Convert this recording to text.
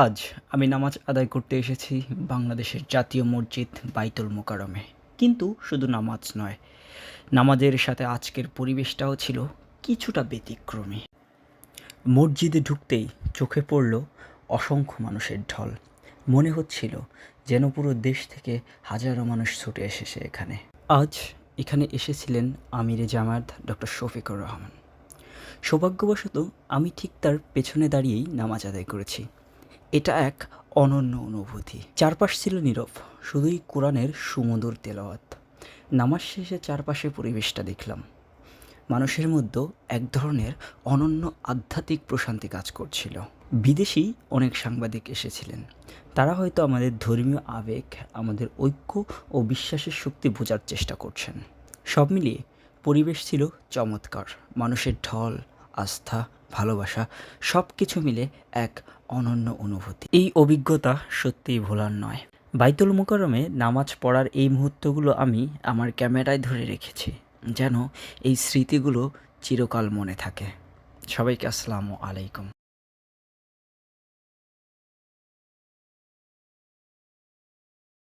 আজ আমি নামাজ আদায় করতে এসেছি বাংলাদেশের জাতীয় মসজিদ বাইতুল মোকাররমে। কিন্তু শুধু নামাজ নয়, নামাজের সাথে আজকের পরিবেশটাও ছিল কিছুটা ব্যতিক্রমী। মসজিদে ঢুকতেই চোখে পড়ল অসংখ্য মানুষের ঢল। মনে হচ্ছিল যেন পুরো দেশ থেকে হাজারো মানুষ ছুটে এসেছে এখানে। আজ এখানে এসেছিলেন আমিরে জামায়াত ডক্টর শফিকুর রহমান। সৌভাগ্যবশত আমি ঠিক তার পেছনে দাঁড়িয়েই নামাজ আদায় করেছি। এটা এক অনন্য অনুভূতি। চারপাশ ছিল নীরব, শুধুই কোরআনের সুমধুর তেলাওয়াত। নামাজ শেষে চারপাশে পরিবেশটা দেখলাম। মানুষের মধ্যে এক ধরনের অনন্য আধ্যাত্মিক প্রশান্তি কাজ করছিল। বিদেশি অনেক সাংবাদিক এসেছিলেন। তারা হয়তো আমাদের ধর্মীয় আবেগ, আমাদের ঐক্য ও বিশ্বাসের শক্তি বোঝার চেষ্টা করছেন। সব মিলিয়ে পরিবেশ ছিল চমৎকার। মানুষের ঢল, আস্থা, ভালোবাসা সব কিছু মিলে এক অনন্য অনুভূতি। এই অভিজ্ঞতা সত্যিই ভোলার নয়। বাইতুল মোকাররমে নামাজ পড়ার এই মুহূর্তগুলো আমি আমার ক্যামেরায় ধরে রেখেছি, যেন এই স্মৃতিগুলো চিরকাল মনে থাকে। সবাইকে আসসালামু আলাইকুম।